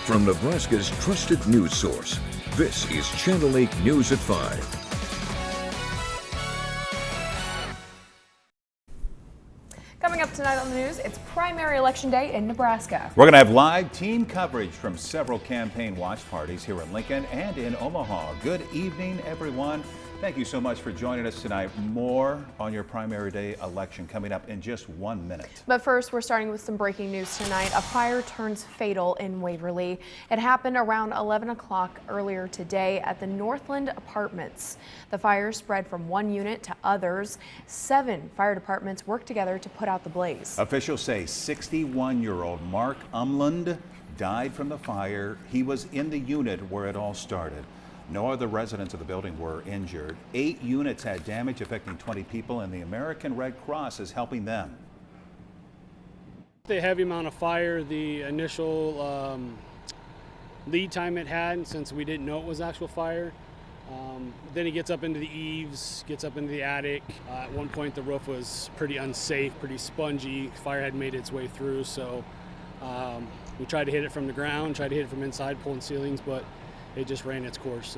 From Nebraska's trusted news source, this is Channel 8 News at 5. Coming up tonight on the news, it's primary election day in Nebraska. We're going to have live team coverage from several campaign watch parties here in Lincoln and in Omaha. Good evening, everyone. Thank you so much for joining us tonight. More on your primary day election coming up in just 1 minute. But first, we're starting with some breaking news tonight. A fire turns fatal in Waverly. It happened around 11 o'clock earlier today at the Northland Apartments. The fire spread from one unit to others. 7 fire departments worked together to put out the blaze. Officials say 61-year-old Mark Umland died from the fire. He was in the unit where it all started. No other residents of the building were injured. 8 units had damage affecting 20 people, and the American Red Cross is helping them. The heavy amount of fire, the initial lead time it had, since we didn't know it was actual fire. Then it gets up into the eaves, gets up into the attic. At one point the roof was pretty unsafe, pretty spongy. Fire had made its way through, so we tried to hit it from the ground, tried to hit it from inside, pulling ceilings, but it just ran its course.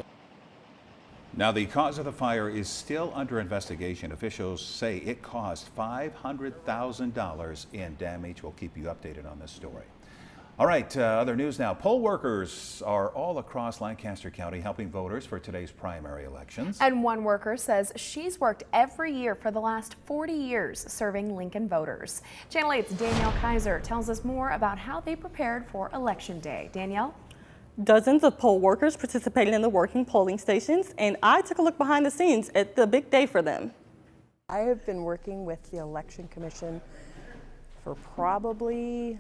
Now, the cause of the fire is still under investigation. Officials say it caused $500,000 in damage. We'll keep you updated on this story. All right, other news now. Poll workers are all across Lancaster County helping voters for today's primary elections. And one worker says she's worked every year for the last 40 years serving Lincoln voters. Channel 8's Danielle Kaiser tells us more about how they prepared for Election Day. Danielle? Dozens of poll workers participated in the working polling stations, and I took a look behind the scenes at the big day for them. I have been working with the Election Commission for probably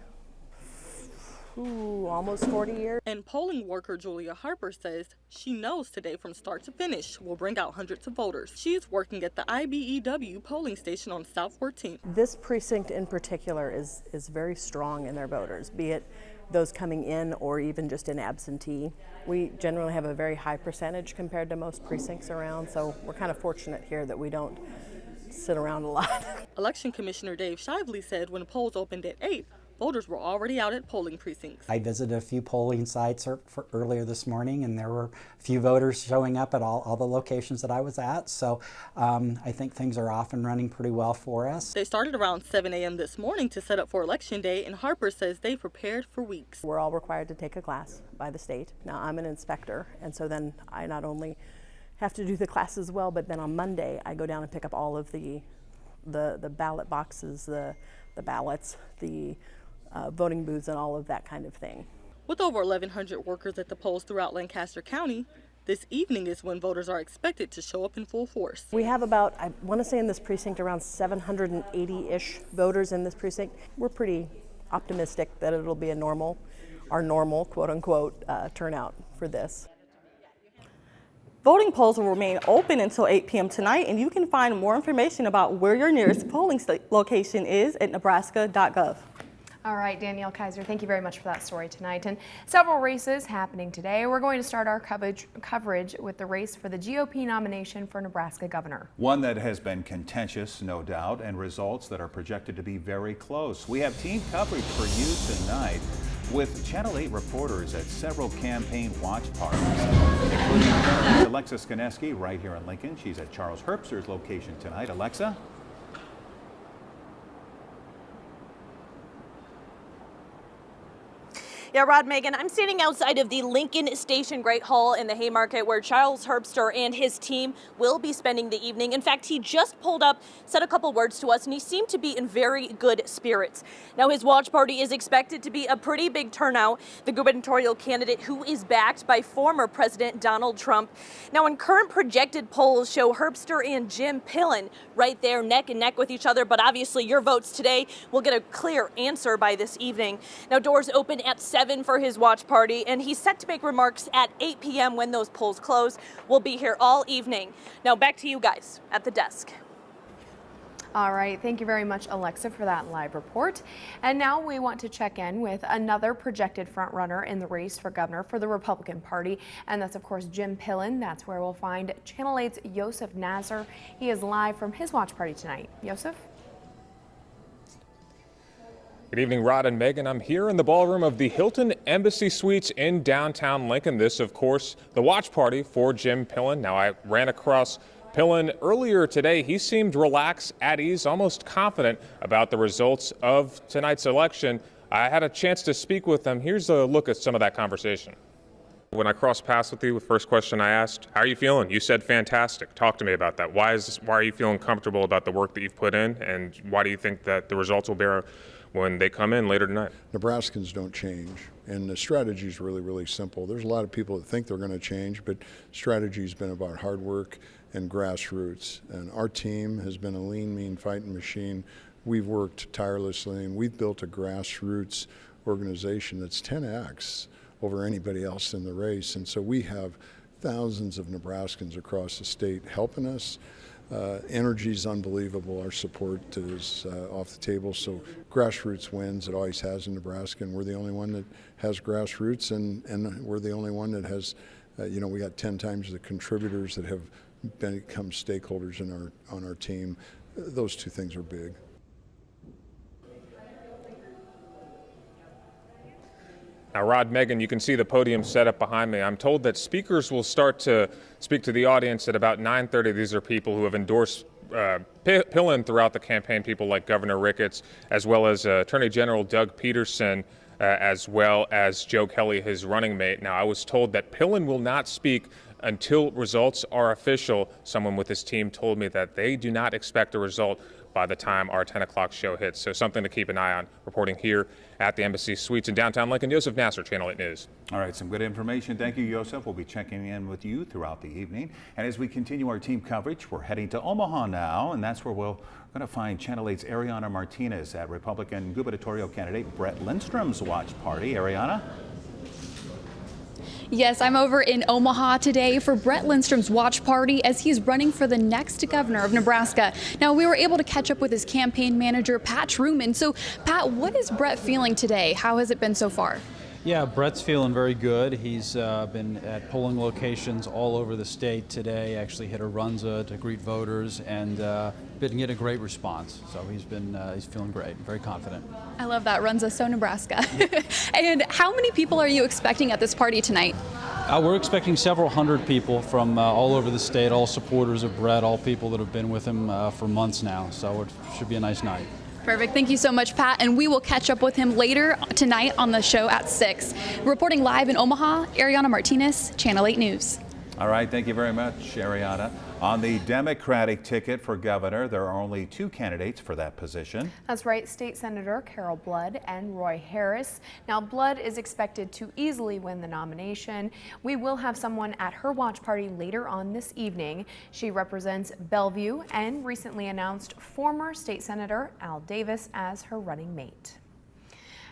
almost 40 years. And polling worker Julia Harper says she knows today from start to finish will bring out hundreds of voters. She is working at the IBEW polling station on South 14th. This precinct in particular is very strong in their voters, be it those coming in or even just in absentee. We generally have a very high percentage compared to most precincts around, so we're kind of fortunate here that we don't sit around a lot. Election Commissioner Dave Shively said when polls opened at 8, voters were already out at polling precincts. I visited a few polling sites earlier this morning, and there were a few voters showing up at all the locations that I was at. So I think things are off and running pretty well for us. They started around 7 a.m. this morning to set up for Election Day, and Harper says they prepared for weeks. We're all required to take a class by the state. Now, I'm an inspector, and so then I not only have to do the class as well, but then on Monday I go down and pick up all of the ballot boxes, the ballots, the voting booths, and all of that kind of thing. With over 1,100 workers at the polls throughout Lancaster County, this evening is when voters are expected to show up in full force. We have about, I want to say in this precinct, around 780-ish voters in this precinct. We're pretty optimistic that it'll be our normal, quote-unquote, turnout for this. Voting polls will remain open until 8 p.m. tonight, and you can find more information about where your nearest polling location is at nebraska.gov. All right, Danielle Kaiser, thank you very much for that story tonight. And several races happening today. We're going to start our coverage with the race for the GOP nomination for Nebraska governor. One that has been contentious, no doubt, and results that are projected to be very close. We have team coverage for you tonight with Channel 8 reporters at several campaign watch parties, including Alexa Skineski right here in Lincoln. She's at Charles Herbster's location tonight. Alexa? Yeah, Rod, Megan, I'm standing outside of the Lincoln Station Great Hall in the Haymarket where Charles Herbster and his team will be spending the evening. In fact, he just pulled up, said a couple words to us, and he seemed to be in very good spirits. Now, his watch party is expected to be a pretty big turnout. The gubernatorial candidate who is backed by former President Donald Trump. Now, in current projected polls show Herbster and Jim Pillen right there neck and neck with each other, but obviously your votes today will get a clear answer by this evening. Now, doors open at 7 for his watch party, and he's set to make remarks at 8 p.m. when those polls close. We'll be here all evening. Now back to you guys at the desk. All right, thank you very much, Alexa, for that live report. And now we want to check in with another projected frontrunner in the race for governor for the Republican Party, and that's of course Jim Pillen. That's where we'll find Channel 8's Yosef Nazar. He is live from his watch party tonight. Yosef? Good evening, Rod and Megan. I'm here in the ballroom of the Hilton Embassy Suites in downtown Lincoln. This, of course, the watch party for Jim Pillen. Now, I ran across Pillen earlier today. He seemed relaxed, at ease, almost confident about the results of tonight's election. I had a chance to speak with him. Here's a look at some of that conversation. When I crossed paths with you, the first question I asked, how are you feeling? You said fantastic. Talk to me about that. Why are you feeling comfortable about the work that you've put in, and why do you think that the results will bear when they come in later tonight? Nebraskans don't change, and the strategy is really, really simple. There's a lot of people that think they're going to change, but strategy's been about hard work and grassroots. And our team has been a lean, mean fighting machine. We've worked tirelessly, and we've built a grassroots organization that's 10x over anybody else in the race. And so we have thousands of Nebraskans across the state helping us. Energy is unbelievable. Our support is off the table. So grassroots wins. It always has in Nebraska, and we're the only one that has grassroots, and we're the only one that has, we got 10 times the contributors that have become stakeholders on our team. Those two things are big. Now, Rod, Megan, you can see the podium set up behind me. I'm told that speakers will start to speak to the audience at about 9:30. These are people who have endorsed Pillen throughout the campaign, people like Governor Ricketts, as well as Attorney General Doug Peterson, as well as Joe Kelly, his running mate. Now, I was told that Pillen will not speak until results are official. Someone with his team told me that they do not expect a result by the time our 10 o'clock show hits. So something to keep an eye on. Reporting here at the Embassy Suites in downtown Lincoln, Joseph Nasser, Channel 8 News. All right, some good information. Thank you, Joseph. We'll be checking in with you throughout the evening. And as we continue our team coverage, we're heading to Omaha now, and that's where we're going to find Channel 8's Ariana Martinez at Republican gubernatorial candidate Brett Lindstrom's watch party. Ariana? Yes, I'm over in Omaha today for Brett Lindstrom's watch party as he's running for the next governor of Nebraska. Now, we were able to catch up with his campaign manager, Pat Truman. So, Pat, what is Brett feeling today? How has it been so far? Yeah, Brett's feeling very good. He's been at polling locations all over the state today, actually hit a runza to greet voters, and been getting a great response. So he's feeling great, very confident. I love that, runza, so Nebraska. And how many people are you expecting at this party tonight? We're expecting several hundred people from all over the state, all supporters of Brett, all people that have been with him for months now. So it should be a nice night. Perfect. Thank you so much, Pat. And we will catch up with him later tonight on the show at 6. Reporting live in Omaha, Ariana Martinez, Channel 8 News. All right. Thank you very much, Ariana. On the Democratic ticket for governor, there are only 2 candidates for that position. That's right, State Senator Carol Blood and Roy Harris. Now, Blood is expected to easily win the nomination. We will have someone at her watch party later on this evening. She represents Bellevue and recently announced former State Senator Al Davis as her running mate.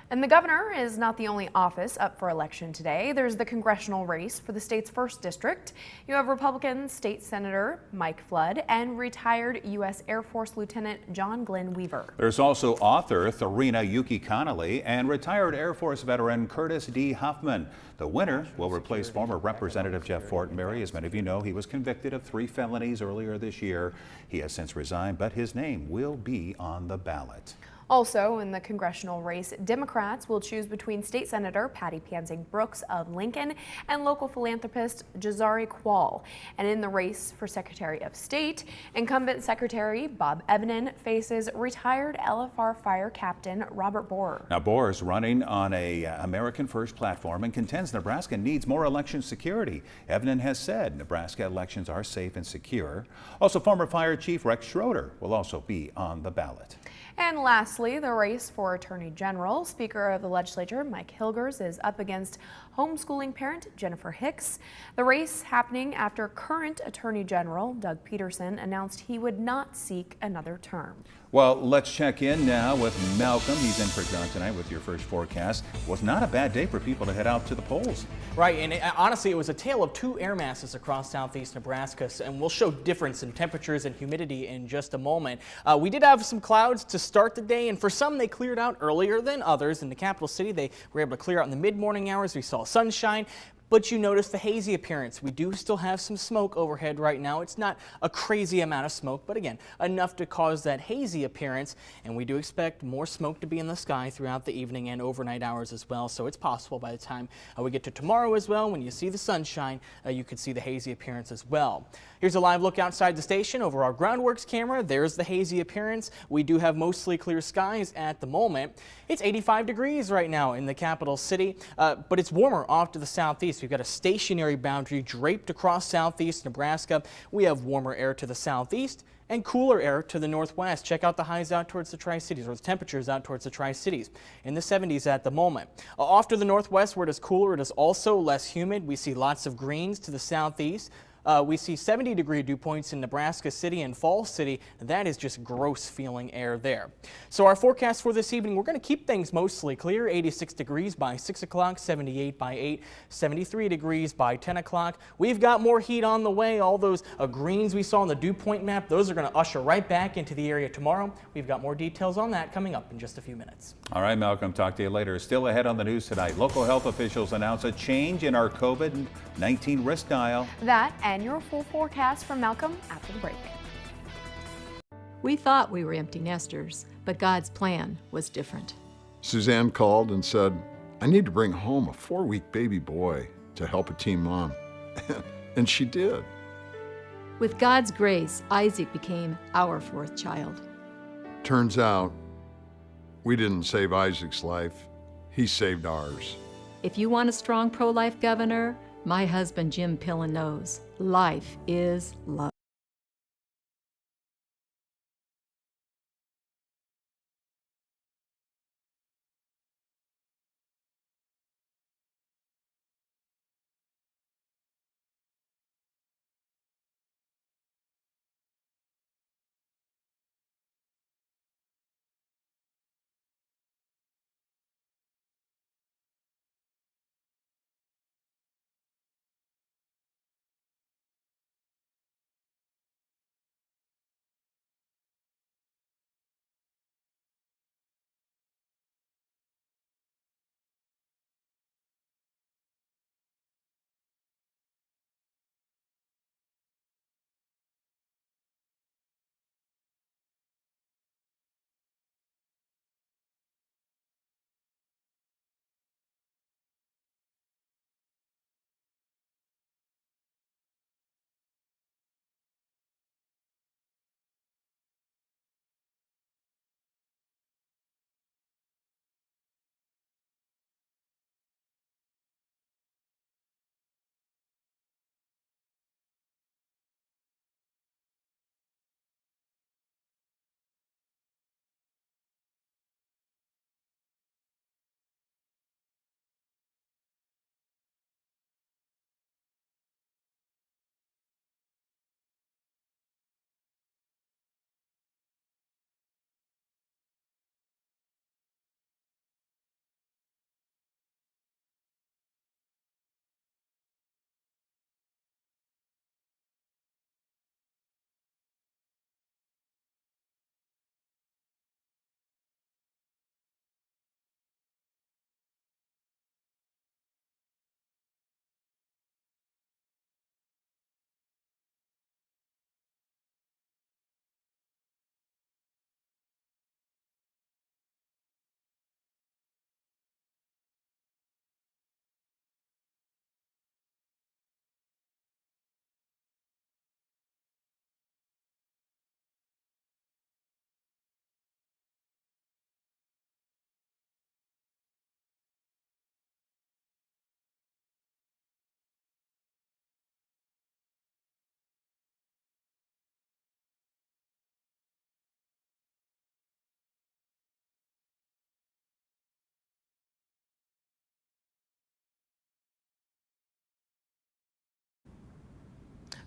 And the governor is not the only office up for election today. There's the congressional race for the state's 1st district. You have Republican State Senator Mike Flood and retired U.S. Air Force Lieutenant John Glenn Weaver. There's also author Tharina Yuki Connolly and retired Air Force veteran Curtis D. Huffman. The winner will replace former Representative Jeff Fortenberry. As many of you know, he was convicted of 3 felonies earlier this year. He has since resigned, but his name will be on the ballot. Also in the congressional race, Democrats will choose between State Senator Patty Pansing Brooks of Lincoln and local philanthropist Jazari Quall. And in the race for Secretary of State, incumbent Secretary Bob Evnen faces retired LFR fire captain Robert Borer. Now, Borer is running on a American First platform and contends Nebraska needs more election security. Evnen has said Nebraska elections are safe and secure. Also, former Fire Chief Rex Schroeder will also be on the ballot. And lastly, the race for Attorney General. Speaker of the Legislature Mike Hilgers is up against homeschooling parent Jennifer Hicks. The race happening after current Attorney General Doug Peterson announced he would not seek another term. Well, let's check in now with Malcolm. He's in for John tonight with your first forecast. Was not a bad day for people to head out to the polls. Right, and honestly, it was a tale of 2 air masses across southeast Nebraska, and we'll show difference in temperatures and humidity in just a moment. We did have some clouds to start the day, and for some, they cleared out earlier than others. In the capital city, they were able to clear out in the mid-morning hours. We saw sunshine. but you notice the hazy appearance. We do still have some smoke overhead right now. It's not a crazy amount of smoke, but again, enough to cause that hazy appearance, and we do expect more smoke to be in the sky throughout the evening and overnight hours as well, so it's possible by the time we get to tomorrow as well, when you see the sunshine, you could see the hazy appearance as well. Here's a live look outside the station over our groundworks camera. There's the hazy appearance. We do have mostly clear skies at the moment. It's 85 degrees right now in the capital city, but it's warmer off to the southeast. We've got a stationary boundary draped across southeast Nebraska. We have warmer air to the southeast and cooler air to the northwest. Check out the highs out towards the Tri-Cities, or the temperatures out towards the Tri-Cities. In the 70s at the moment. Off to the northwest where it is cooler, it is also less humid. We see lots of greens to the southeast. We see 70-degree dew points in Nebraska City and Falls City. That is just gross feeling air there. So our forecast for this evening, we're going to keep things mostly clear. 86 degrees by 6 o'clock, 78 by 8, 73 degrees by 10 o'clock. We've got more heat on the way. All those greens we saw on the dew point map, those are going to usher right back into the area tomorrow. We've got more details on that coming up in just a few minutes. All right, Malcolm, talk to you later. Still ahead on the news tonight, local health officials announce a change in our COVID-19 risk dial. That and your full forecast from Malcolm after the break. We thought we were empty nesters, but God's plan was different. Suzanne called and said, I need to bring home a 4-week baby boy to help a teen mom. And she did. With God's grace, Isaac became our 4th child. Turns out, we didn't save Isaac's life, he saved ours. If you want a strong pro-life governor, my husband Jim Pillen knows life is love.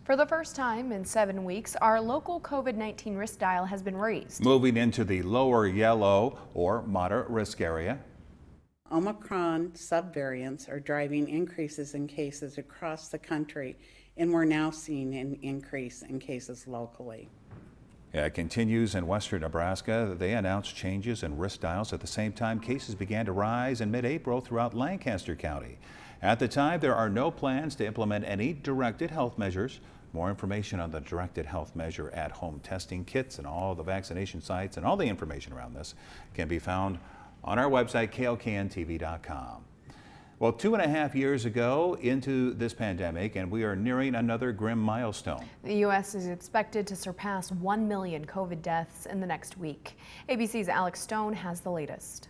For the first time in 7 weeks, our local COVID-19 risk dial has been raised. Moving into the lower yellow or moderate risk area. Omicron subvariants are driving increases in cases across the country, and we're now seeing an increase in cases locally. Yeah, it continues in western Nebraska. They announced changes in risk dials at the same time cases began to rise in mid-April throughout Lancaster County. At the time, there are no plans to implement any directed health measures. More information on the directed health measure, at-home testing kits, and all the vaccination sites and all the information around this can be found on our website, klkntv.com. Well, 2.5 years ago into this pandemic, and we are nearing another grim milestone. The U.S. is expected to surpass 1 million COVID deaths in the next week. ABC's Alex Stone has the latest.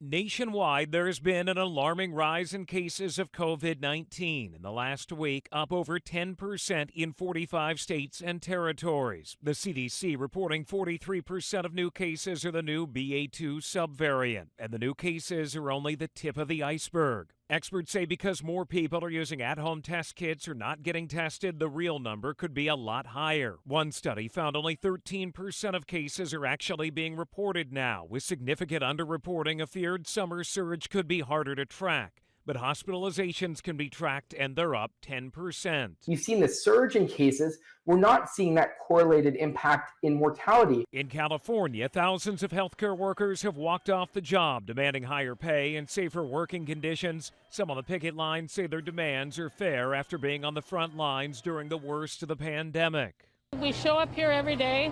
Nationwide, there's been an alarming rise in cases of COVID-19 in the last week, up over 10% in 45 states and territories. The CDC reporting 43% of new cases are the new BA2 subvariant, and the new cases are only the tip of the iceberg. Experts say because more people are using at-home test kits or not getting tested, the real number could be a lot higher. One study found only 13% of cases are actually being reported now, with significant underreporting. A feared summer surge could be harder to track. But hospitalizations can be tracked, and they're up 10%. You've seen the surge in cases. We're not seeing that correlated impact in mortality. In California, thousands of healthcare workers have walked off the job, demanding higher pay and safer working conditions. Some on the picket line say their demands are fair after being on the front lines during the worst of the pandemic. We show up here every day.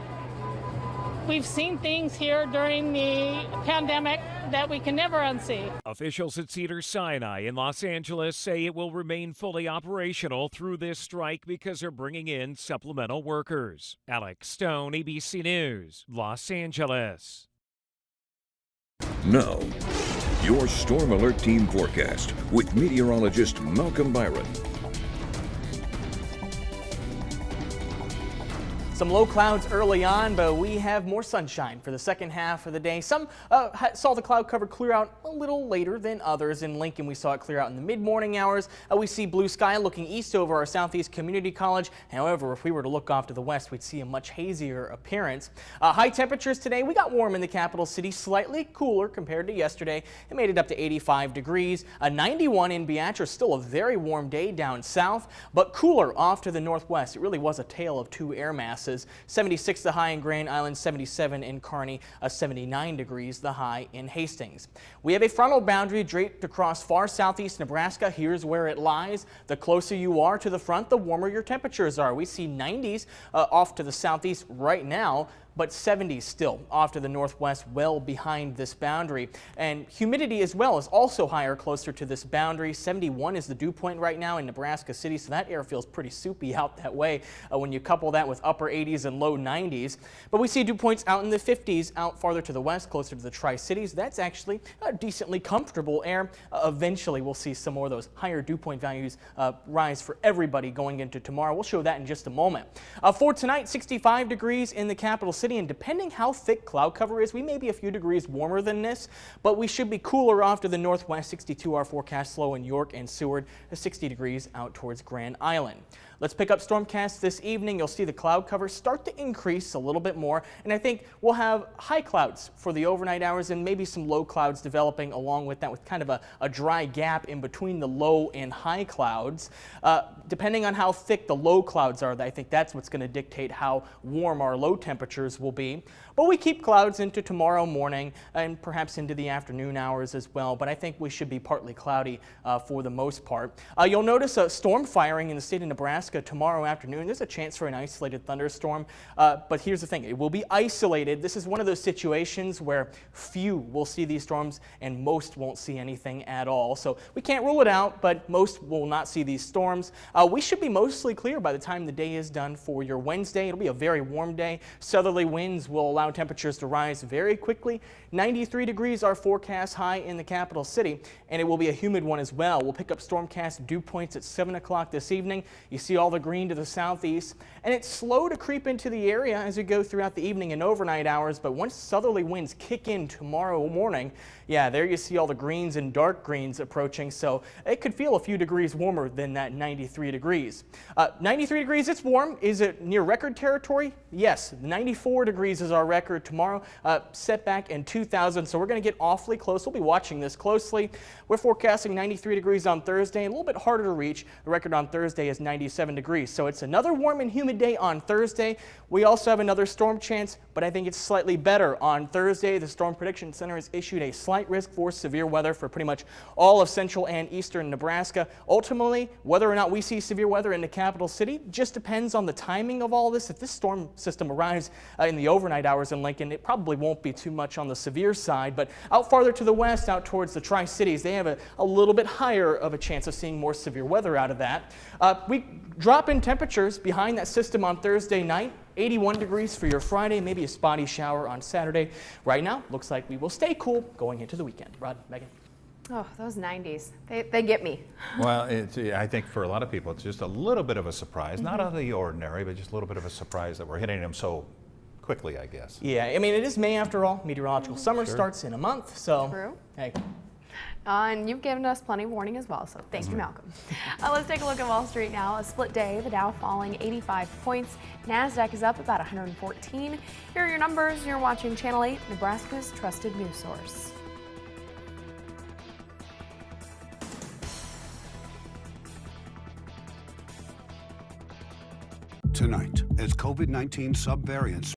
We've seen things here during the pandemic that we can never unsee. Officials at Cedars-Sinai in Los Angeles say it will remain fully operational through this strike because they're bringing in supplemental workers. Alex Stone, ABC News, Los Angeles. Now, your Storm Alert Team forecast with meteorologist Malcolm Byron. Some low clouds early on, but we have more sunshine for the second half of the day. Some saw the cloud cover clear out a little later than others. In Lincoln, we saw it clear out in the mid-morning hours. We see blue sky looking east over our Southeast Community College. However, if we were to look off to the west, we'd see a much hazier appearance. High temperatures today. We got warm in the capital city, slightly cooler compared to yesterday. It made it up to 85 degrees. 91 in Beatrice, still a very warm day down south, but cooler off to the northwest. It really was a tale of two air masses. 76 the high in Grand Island, 77 in Kearney, 79 degrees the high in Hastings. We have a frontal boundary draped across far southeast Nebraska. Here's where it lies. The closer you are to the front, the warmer your temperatures are. We see 90s off to the southeast right now, but 70s still off to the northwest, well behind this boundary. And humidity as well is also higher closer to this boundary. 71 is the dew point right now in Nebraska City, so that air feels pretty soupy out that way when you couple that with upper 80s and low 90s. But we see dew points out in the 50s out farther to the west, closer to the Tri-Cities. That's actually decently comfortable air. Eventually, we'll see some more of those higher dew point values rise for everybody going into tomorrow. We'll show that in just a moment. For tonight, 65 degrees in the capital city. And depending how thick cloud cover is, we may be a few degrees warmer than this, but we should be cooler off to the northwest. 62 our forecast low in York and Seward, 60 degrees out towards Grand Island. Let's pick up stormcasts this evening. You'll see the cloud cover start to increase a little bit more, and I think we'll have high clouds for the overnight hours and maybe some low clouds developing along with that, with kind of a dry gap in between the low and high clouds. Depending on how thick the low clouds are, I think that's what's going to dictate how warm our low temperatures will be. But we keep clouds into tomorrow morning and perhaps into the afternoon hours as well, but I think we should be partly cloudy for the most part. You'll notice a storm firing in the state of Nebraska tomorrow afternoon. There's a chance for an isolated thunderstorm, but here's the thing, it will be isolated. This is one of those situations where few will see these storms and most won't see anything at all. So we can't rule it out, but most will not see these storms. We should be mostly clear by the time the day is done for your Wednesday. It'll be a very warm day. Southerly winds will allow temperatures to rise very quickly. 93 degrees our forecast high in the capital city, and it will be a humid one as well. We'll pick up stormcast dew points at 7 o'clock this evening. You see all the green to the southeast, and it's slow to creep into the area as we go throughout the evening and overnight hours, but once southerly winds kick in tomorrow morning, yeah, there you see all the greens and dark greens approaching, so it could feel a few degrees warmer than that 93 degrees. 93 degrees, it's warm. Is it near record territory? Yes. 94 94 degrees is our record. Tomorrow, set back in 2000, so we're going to get awfully close. We'll be watching this closely. We're forecasting 93 degrees on Thursday, a little bit harder to reach. The record on Thursday is 97 degrees, so it's another warm and humid day on Thursday. We also have another storm chance, but I think it's slightly better. On Thursday, the Storm Prediction Center has issued a slight risk for severe weather for pretty much all of central and eastern Nebraska. Ultimately, whether or not we see severe weather in the capital city just depends on the timing of all this. If this storm system arrives in the overnight hours in Lincoln, it probably won't be too much on the severe side, but out farther to the west, out towards the Tri-Cities, they have a little bit higher of a chance of seeing more severe weather out of that. We drop in temperatures behind that system on Thursday night. 81 degrees for your Friday, maybe a spotty shower on Saturday. Right now, looks like we will stay cool going into the weekend. Rod, Megan. Oh, those 90s, they get me. Well, I think for a lot of people, it's just a little bit of a surprise. Not out of the ordinary, but just a little bit of a surprise that we're hitting them so quickly, I guess. Yeah, I mean, it is May after all. Meteorological summer starts in a month, so. True. Hey. And you've given us plenty of warning as well, so thank you, Malcolm. Let's take a look at Wall Street now. A split day, the Dow falling 85 points. NASDAQ is up about 114. Here are your numbers. You're watching Channel 8, Nebraska's trusted news source. Tonight, as COVID-19 subvariants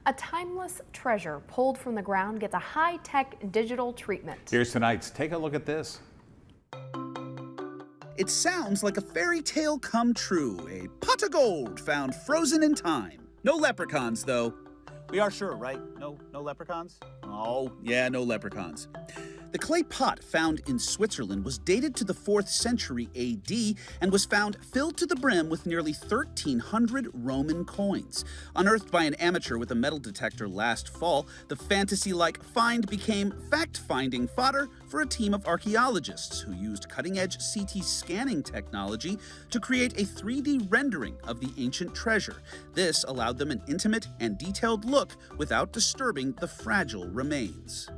A timeless treasure pulled from the ground gets a high-tech digital treatment. Here's tonight's Take a Look at This. It sounds like a fairy tale come true, a pot of gold found frozen in time. No leprechauns, though. We are sure, right? No leprechauns? Oh, yeah, no leprechauns. The clay pot found in Switzerland was dated to the 4th century AD and was found filled to the brim with nearly 1,300 Roman coins. Unearthed by an amateur with a metal detector last fall, the fantasy-like find became fact-finding fodder for a team of archaeologists who used cutting-edge CT scanning technology to create a 3D rendering of the ancient treasure. This allowed them an intimate and detailed look without disturbing the fragile remains.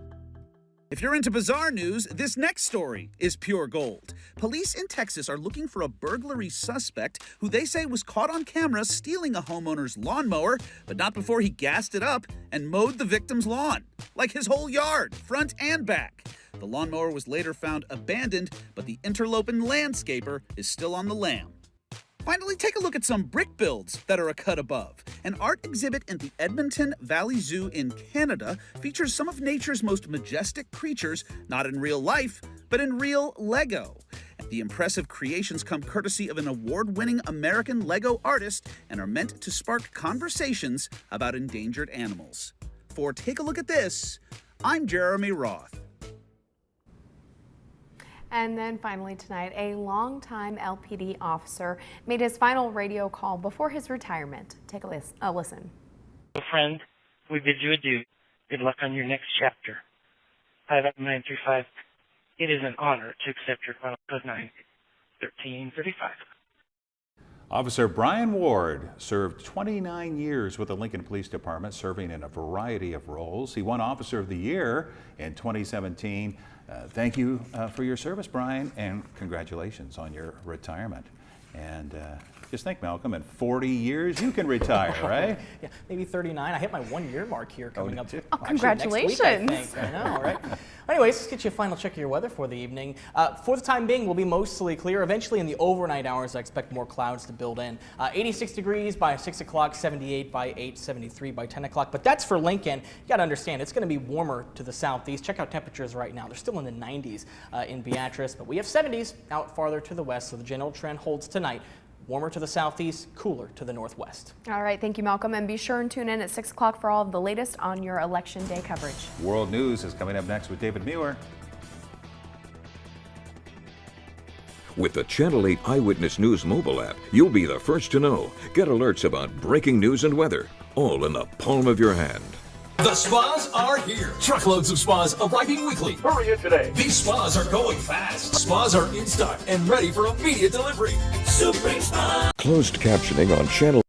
If you're into bizarre news, this next story is pure gold. Police in Texas are looking for a burglary suspect who they say was caught on camera stealing a homeowner's lawnmower, but not before he gassed it up and mowed the victim's lawn. Like his whole yard, front and back. The lawnmower was later found abandoned, but the interloping landscaper is still on the lam. Finally, take a look at some brick builds that are a cut above. An art exhibit in the Edmonton Valley Zoo in Canada features some of nature's most majestic creatures, not in real life, but in real Lego. The impressive creations come courtesy of an award-winning American Lego artist and are meant to spark conversations about endangered animals. For Take a Look at This, I'm Jeremy Roth. And then finally tonight, a longtime LPD officer made his final radio call before his retirement. Take a listen. Friend, we bid you adieu. Good luck on your next chapter. 5-935. It is an honor to accept your final code 9-1335. Officer Brian Ward served 29 years with the Lincoln Police Department, serving in a variety of roles. He won Officer of the Year in 2017. Thank you for your service, Brian, and congratulations on your retirement. And just think, Malcolm, in 40 years you can retire, right? Yeah, maybe 39. I hit my 1-year mark here coming up. Oh, congratulations. Next week, I think. I know, right? Anyways, let's get you a final check of your weather for the evening. For the time being, we'll be mostly clear. Eventually, in the overnight hours, I expect more clouds to build in. 86 degrees by 6 o'clock, 78 by 8, 73 by 10 o'clock. But that's for Lincoln. You got to understand, it's going to be warmer to the southeast. Check out temperatures right now. They're still in the 90s in Beatrice, but we have 70s out farther to the west, so the general trend holds tonight. Warmer to the southeast, cooler to the northwest. All right, thank you, Malcolm, and be sure and tune in at 6 o'clock for all of the latest on your Election Day coverage. World News is coming up next with David Muir. With the Channel 8 Eyewitness News mobile app, you'll be the first to know. Get alerts about breaking news and weather, all in the palm of your hand. The spas are here. Truckloads of spas arriving weekly. Hurry in today. These spas are going fast. Spas are in stock and ready for immediate delivery. Supreme Spa. Closed captioning on Channel